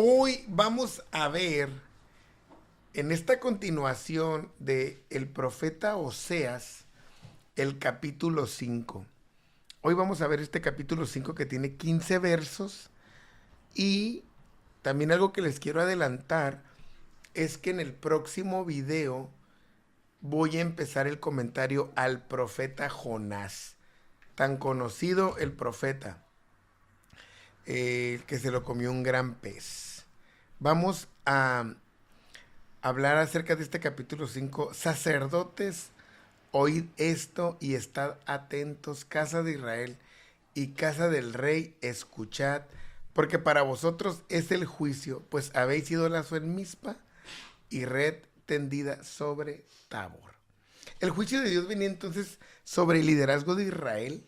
Hoy vamos a ver en esta continuación de el profeta Oseas el capítulo 5. Hoy vamos a ver este capítulo 5 que tiene 15 versos y también algo que les quiero adelantar es que en el próximo video voy a empezar el comentario al profeta Jonás, tan conocido el profeta, que se lo comió un gran pez. Vamos a hablar acerca de este capítulo 5. Sacerdotes, oíd esto y estad atentos, casa de Israel y casa del rey, escuchad, porque para vosotros es el juicio, pues habéis ido lazo en Mizpa y red tendida sobre Tabor. El juicio de Dios venía entonces sobre el liderazgo de Israel,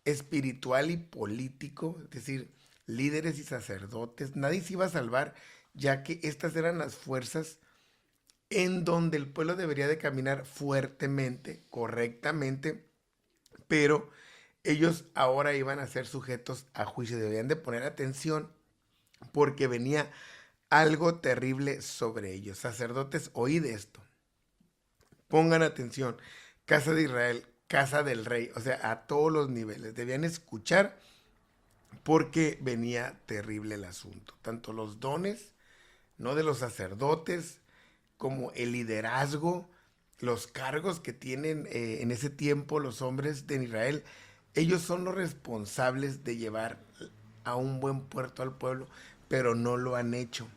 espiritual y político, es decir, líderes y sacerdotes. Nadie se iba a salvar, ya que estas eran las fuerzas en donde el pueblo debería de caminar fuertemente, correctamente, pero ellos ahora iban a ser sujetos a juicio, debían de poner atención porque venía algo terrible sobre ellos. Sacerdotes, oíd esto, pongan atención, casa de Israel, casa del rey, o sea, a todos los niveles, debían escuchar porque venía terrible el asunto, tanto los dones, no de los sacerdotes, como el liderazgo, los cargos que tienen en ese tiempo los hombres de Israel, ellos son los responsables de llevar a un buen puerto al pueblo, pero no lo han hecho.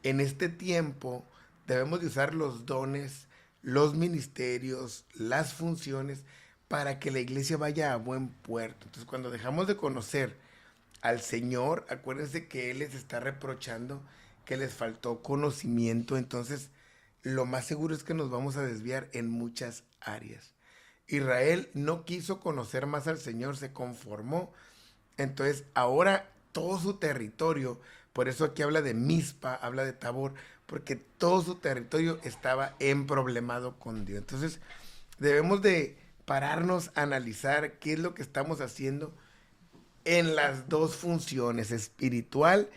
En este tiempo debemos de usar los dones, los ministerios, las funciones para que la iglesia vaya a buen puerto. Entonces, cuando dejamos de conocer al Señor, acuérdense que Él les está reprochando que les faltó conocimiento, entonces lo más seguro es que nos vamos a desviar en muchas áreas. Israel no quiso conocer más al Señor, se conformó. Entonces ahora todo su territorio, por eso aquí habla de Mizpa, habla de Tabor, porque todo su territorio estaba emproblemado con Dios. Entonces debemos de pararnos a analizar qué es lo que estamos haciendo en las dos funciones, espiritual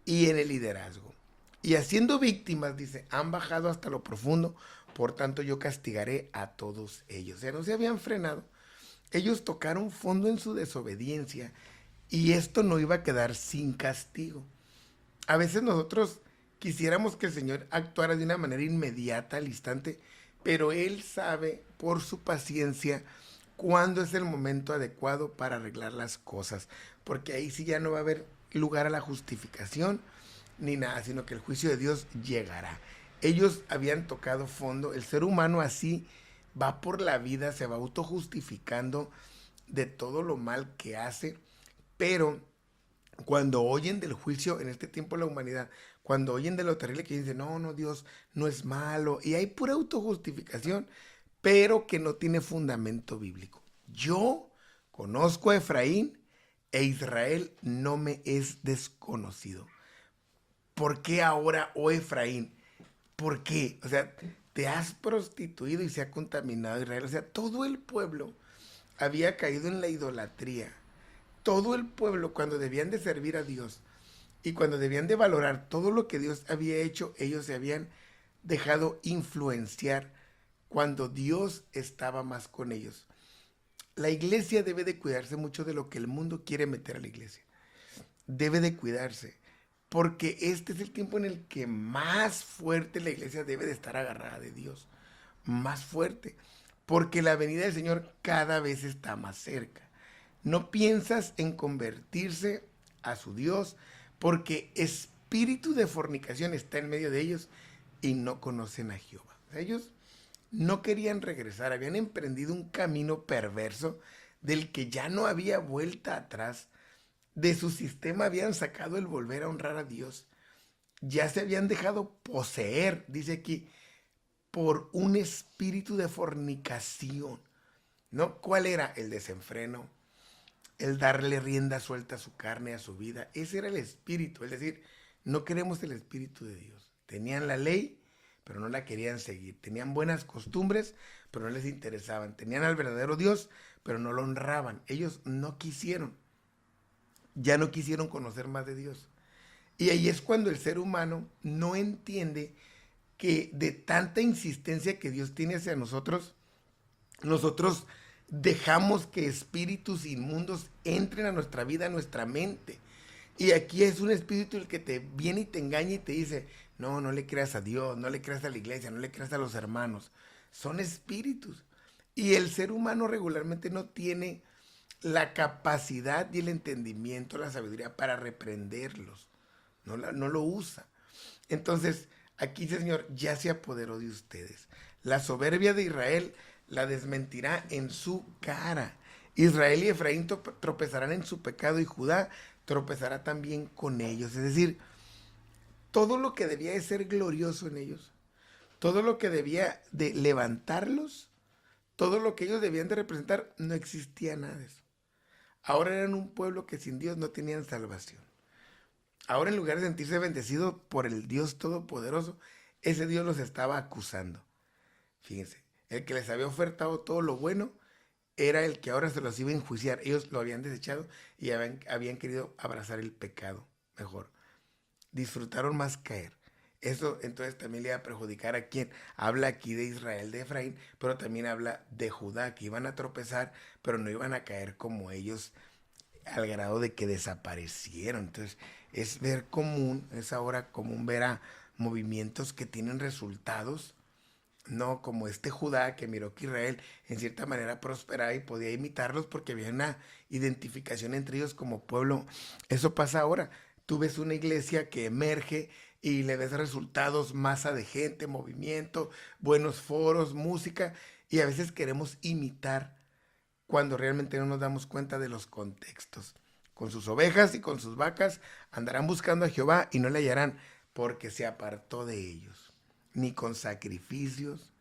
y en el liderazgo. Y haciendo víctimas, dice, han bajado hasta lo profundo, por tanto yo castigaré a todos ellos. O sea, no se habían frenado. Ellos tocaron fondo en su desobediencia y esto no iba a quedar sin castigo. A veces nosotros quisiéramos que el Señor actuara de una manera inmediata, al instante, pero Él sabe por su paciencia cuándo es el momento adecuado para arreglar las cosas, porque ahí sí ya no va a haber lugar a la justificación ni nada, sino que el juicio de Dios llegará. Ellos habían tocado fondo, el ser humano así va por la vida, se va autojustificando de todo lo mal que hace, pero cuando oyen del juicio en este tiempo de la humanidad, cuando oyen de lo terrible que dicen, no, no, Dios no es malo, y hay pura autojustificación, pero que no tiene fundamento bíblico. Yo conozco a Efraín e Israel no me es desconocido. ¿Por qué ahora, oh Efraín? ¿Por qué? O sea, te has prostituido y se ha contaminado Israel. O sea, todo el pueblo había caído en la idolatría. Todo el pueblo, cuando debían de servir a Dios y cuando debían de valorar todo lo que Dios había hecho, ellos se habían dejado influenciar cuando Dios estaba más con ellos. La iglesia debe de cuidarse mucho de lo que el mundo quiere meter a la iglesia. Debe de cuidarse, porque este es el tiempo en el que más fuerte la iglesia debe de estar agarrada de Dios. Más fuerte, porque la venida del Señor cada vez está más cerca. No piensas en convertirse a su Dios, porque espíritu de fornicación está en medio de ellos y no conocen a Jehová. Ellos no querían regresar, habían emprendido un camino perverso del que ya no había vuelta atrás. De su sistema habían sacado el volver a honrar a Dios. Ya se habían dejado poseer, dice aquí, por un espíritu de fornicación. ¿No? ¿Cuál era? El desenfreno, el darle rienda suelta a su carne, a su vida. Ese era el espíritu, es decir, no queremos el espíritu de Dios. Tenían la ley, pero no la querían seguir. Tenían buenas costumbres, pero no les interesaban. Tenían al verdadero Dios, pero no lo honraban. Ellos no quisieron, ya no quisieron conocer más de Dios. Y ahí es cuando el ser humano no entiende que de tanta insistencia que Dios tiene hacia nosotros, nosotros dejamos que espíritus inmundos entren a nuestra vida, a nuestra mente. Y aquí es un espíritu el que te viene y te engaña y te dice, no, no le creas a Dios, no le creas a la iglesia, no le creas a los hermanos. Son espíritus. Y el ser humano regularmente no tiene la capacidad y el entendimiento, la sabiduría para reprenderlos. No lo usa. Entonces, aquí, Señor, ya se apoderó de ustedes. La soberbia de Israel la desmentirá en su cara. Israel y Efraín tropezarán en su pecado y Judá tropezará también con ellos. Es decir, todo lo que debía de ser glorioso en ellos, todo lo que debía de levantarlos, todo lo que ellos debían de representar, no existía nada de eso. Ahora eran un pueblo que sin Dios no tenían salvación. Ahora en lugar de sentirse bendecido por el Dios Todopoderoso, ese Dios los estaba acusando. Fíjense, el que les había ofertado todo lo bueno era el que ahora se los iba a enjuiciar. Ellos lo habían desechado y habían querido abrazar el pecado mejor. Disfrutaron más caer. Eso entonces también le iba a perjudicar a quien habla aquí de Israel, de Efraín, pero también habla de Judá, que iban a tropezar, pero no iban a caer como ellos al grado de que desaparecieron. Entonces, es ver común, es ahora común ver a movimientos que tienen resultados, no como este Judá que miró que Israel en cierta manera prosperaba y podía imitarlos porque había una identificación entre ellos como pueblo. Eso pasa ahora. Tú ves una iglesia que emerge y le ves resultados, masa de gente, movimiento, buenos foros, música, y a veces queremos imitar cuando realmente no nos damos cuenta de los contextos. Con sus ovejas y con sus vacas andarán buscando a Jehová y no le hallarán, porque se apartó de ellos. Ni con sacrificios,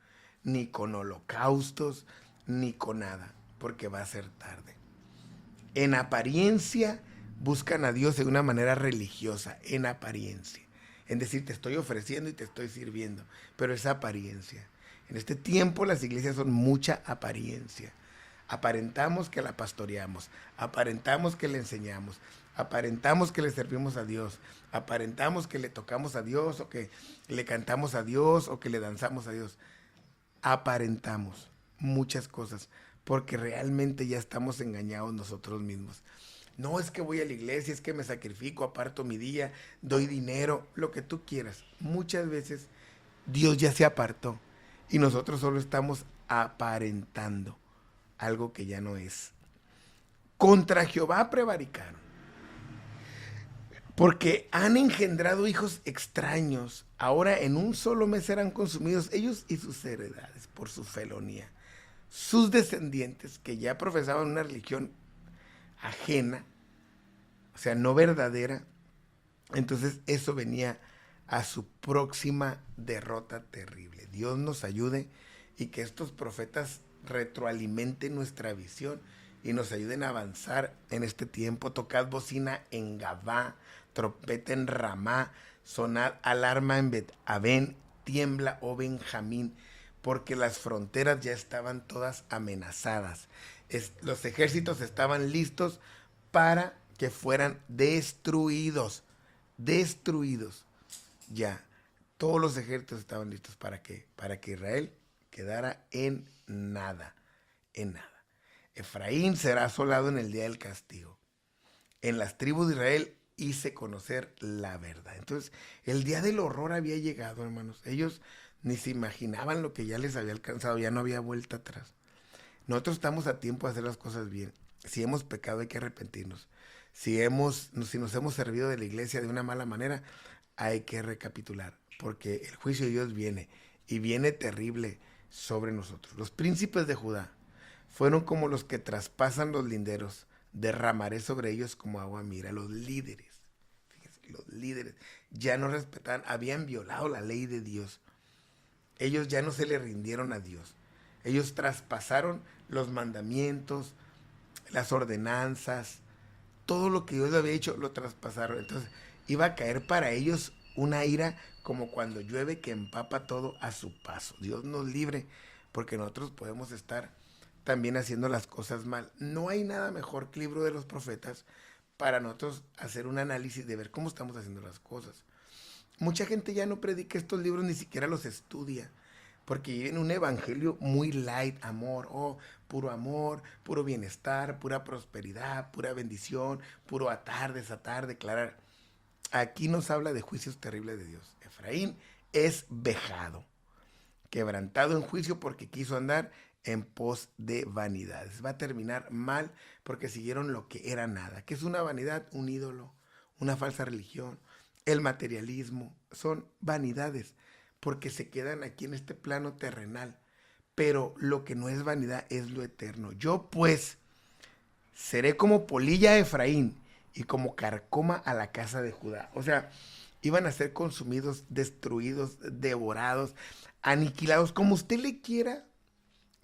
ni con holocaustos, ni con nada, porque va a ser tarde. En apariencia buscan a Dios de una manera religiosa, en apariencia. En decir, te estoy ofreciendo y te estoy sirviendo, pero es apariencia. En este tiempo las iglesias son mucha apariencia. Aparentamos que la pastoreamos, aparentamos que le enseñamos, aparentamos que le servimos a Dios, aparentamos que le tocamos a Dios o que le cantamos a Dios o que le danzamos a Dios. Aparentamos muchas cosas porque realmente ya estamos engañados nosotros mismos. No es que voy a la iglesia, es que me sacrifico, aparto mi día, doy dinero, lo que tú quieras. Muchas veces Dios ya se apartó y nosotros solo estamos aparentando algo que ya no es. Contra Jehová prevaricaron, porque han engendrado hijos extraños. Ahora en un solo mes serán consumidos ellos y sus heredades por su felonía. Sus descendientes, que ya profesaban una religión ajena, o sea, no verdadera, entonces eso venía a su próxima derrota terrible. Dios nos ayude y que estos profetas retroalimenten nuestra visión y nos ayuden a avanzar en este tiempo. Tocad bocina en Gabá, trompeta en Ramá, sonad alarma en Bet-Aven, tiembla, oh Benjamín, porque las fronteras ya estaban todas amenazadas. Los ejércitos estaban listos para que fueran destruidos. Destruidos. Ya. Todos los ejércitos estaban listos para que Israel quedara en nada. En nada. Efraín será asolado en el día del castigo. En las tribus de Israel hice conocer la verdad. Entonces, el día del horror había llegado, hermanos. Ellos ni se imaginaban lo que ya les había alcanzado, ya no había vuelta atrás. Nosotros estamos a tiempo de hacer las cosas bien. Si hemos pecado hay que arrepentirnos. Si nos hemos servido de la iglesia de una mala manera, hay que recapitular, porque el juicio de Dios viene y viene terrible sobre nosotros. Los príncipes de Judá fueron como los que traspasan los linderos, derramaré sobre ellos como agua. Mira, los líderes, fíjense, los líderes ya no respetaban, habían violado la ley de Dios. Ellos ya no se le rindieron a Dios. Ellos traspasaron los mandamientos, las ordenanzas, todo lo que Dios había hecho lo traspasaron. Entonces iba a caer para ellos una ira como cuando llueve que empapa todo a su paso. Dios nos libre, porque nosotros podemos estar también haciendo las cosas mal. No hay nada mejor que el libro de los profetas para nosotros hacer un análisis de ver cómo estamos haciendo las cosas. Mucha gente ya no predica estos libros, ni siquiera los estudia, porque viven un evangelio muy light, amor, puro bienestar, pura prosperidad, pura bendición, puro atar, desatar, declarar. Aquí nos habla de juicios terribles de Dios. Efraín es vejado, quebrantado en juicio porque quiso andar en pos de vanidades. Va a terminar mal porque siguieron lo que era nada. ¿Qué es una vanidad? Un ídolo, una falsa religión, el materialismo. Son vanidades porque se quedan aquí en este plano terrenal. Pero lo que no es vanidad es lo eterno. Yo pues seré como polilla a Efraín y como carcoma a la casa de Judá. O sea, iban a ser consumidos, destruidos, devorados, aniquilados, como usted le quiera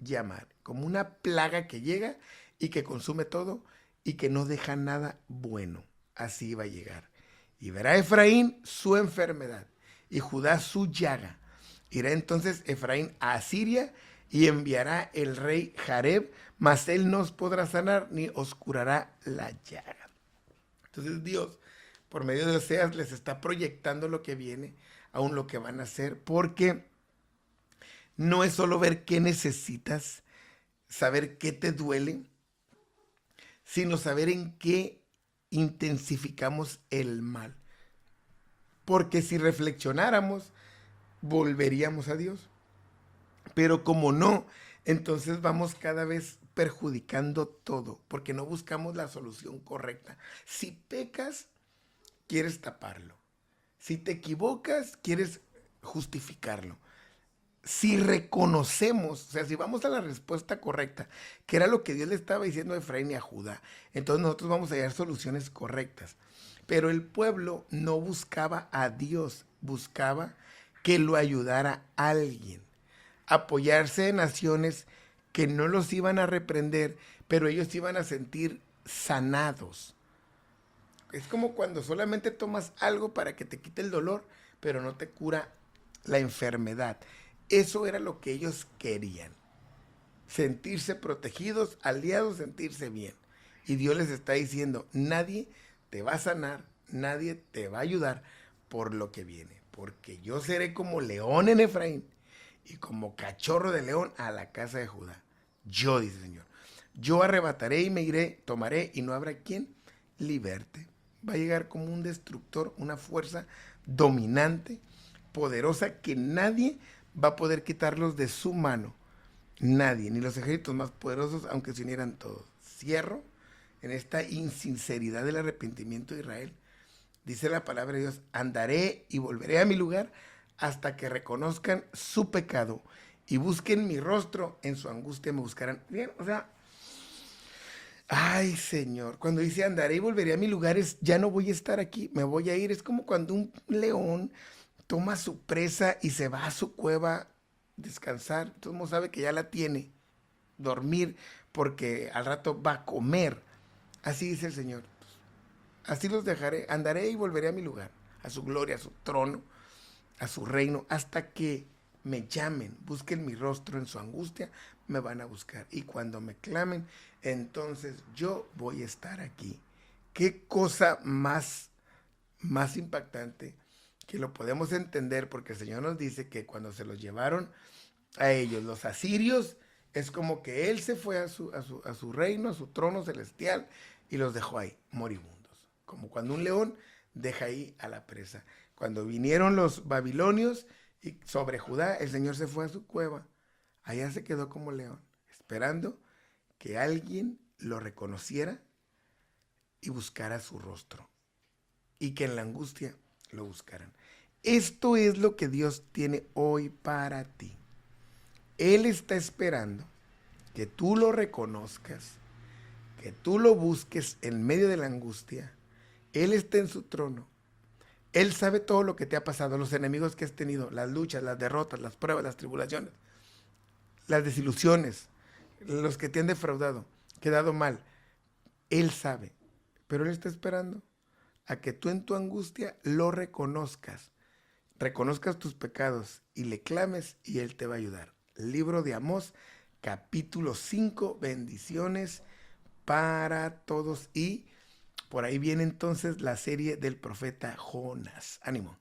llamar, como una plaga que llega y que consume todo y que no deja nada bueno. Así iba a llegar. Y verá Efraín su enfermedad y Judá su llaga. Irá entonces Efraín a Asiria y enviará el rey Jareb, mas él no os podrá sanar ni os curará la llaga. Entonces Dios, por medio de Oseas, les está proyectando lo que viene, aún lo que van a hacer, porque no es solo ver qué necesitas, saber qué te duele, sino saber en qué intensificamos el mal. Porque si reflexionáramos, volveríamos a Dios. Pero como no, entonces vamos cada vez perjudicando todo, porque no buscamos la solución correcta. Si pecas, quieres taparlo. Si te equivocas, quieres justificarlo. Si reconocemos, o sea, si vamos a la respuesta correcta, que era lo que Dios le estaba diciendo a Efraín y a Judá, entonces nosotros vamos a hallar soluciones correctas. Pero el pueblo no buscaba a Dios, buscaba que lo ayudara alguien. Apoyarse en naciones que no los iban a reprender, pero ellos iban a sentir sanados. Es como cuando solamente tomas algo para que te quite el dolor, pero no te cura la enfermedad. Eso era lo que ellos querían. Sentirse protegidos, aliados, sentirse bien. Y Dios les está diciendo, nadie te va a sanar, nadie te va a ayudar por lo que viene. Porque yo seré como león en Efraín y como cachorro de león a la casa de Judá. Yo, dice el Señor, yo arrebataré y me iré, tomaré y no habrá quien liberte. Va a llegar como un destructor, una fuerza dominante, poderosa, que nadie va a poder quitarlos de su mano. Nadie, ni los ejércitos más poderosos, aunque se unieran todos. Cierro en esta insinceridad del arrepentimiento de Israel. Dice la palabra de Dios, andaré y volveré a mi lugar hasta que reconozcan su pecado y busquen mi rostro, en su angustia me buscarán. Bien, o sea, ay Señor, cuando dice andaré y volveré a mi lugar es ya no voy a estar aquí, me voy a ir. Es como cuando un león toma su presa y se va a su cueva descansar, todo el mundo sabe que ya la tiene, dormir, porque al rato va a comer. Así dice el Señor. Así los dejaré, andaré y volveré a mi lugar, a su gloria, a su trono, a su reino, hasta que me llamen, busquen mi rostro en su angustia, me van a buscar. Y cuando me clamen, entonces yo voy a estar aquí. Qué cosa más impactante que lo podemos entender, porque el Señor nos dice que cuando se los llevaron a ellos, los asirios, es como que Él se fue a su reino, a su trono celestial, y los dejó ahí, moribundos. Como cuando un león deja ahí a la presa. Cuando vinieron los babilonios y sobre Judá, el Señor se fue a su cueva. Allá se quedó como león, esperando que alguien lo reconociera y buscara su rostro. Y que en la angustia lo buscaran. Esto es lo que Dios tiene hoy para ti. Él está esperando que tú lo reconozcas, que tú lo busques en medio de la angustia. Él está en su trono. Él sabe todo lo que te ha pasado, los enemigos que has tenido, las luchas, las derrotas, las pruebas, las tribulaciones, las desilusiones, los que te han defraudado, quedado mal. Él sabe, pero Él está esperando a que tú en tu angustia lo reconozcas, reconozcas tus pecados y le clames y Él te va a ayudar. Libro de Amós, capítulo 5, bendiciones para todos y Por ahí viene entonces la serie del profeta Jonás. Ánimo.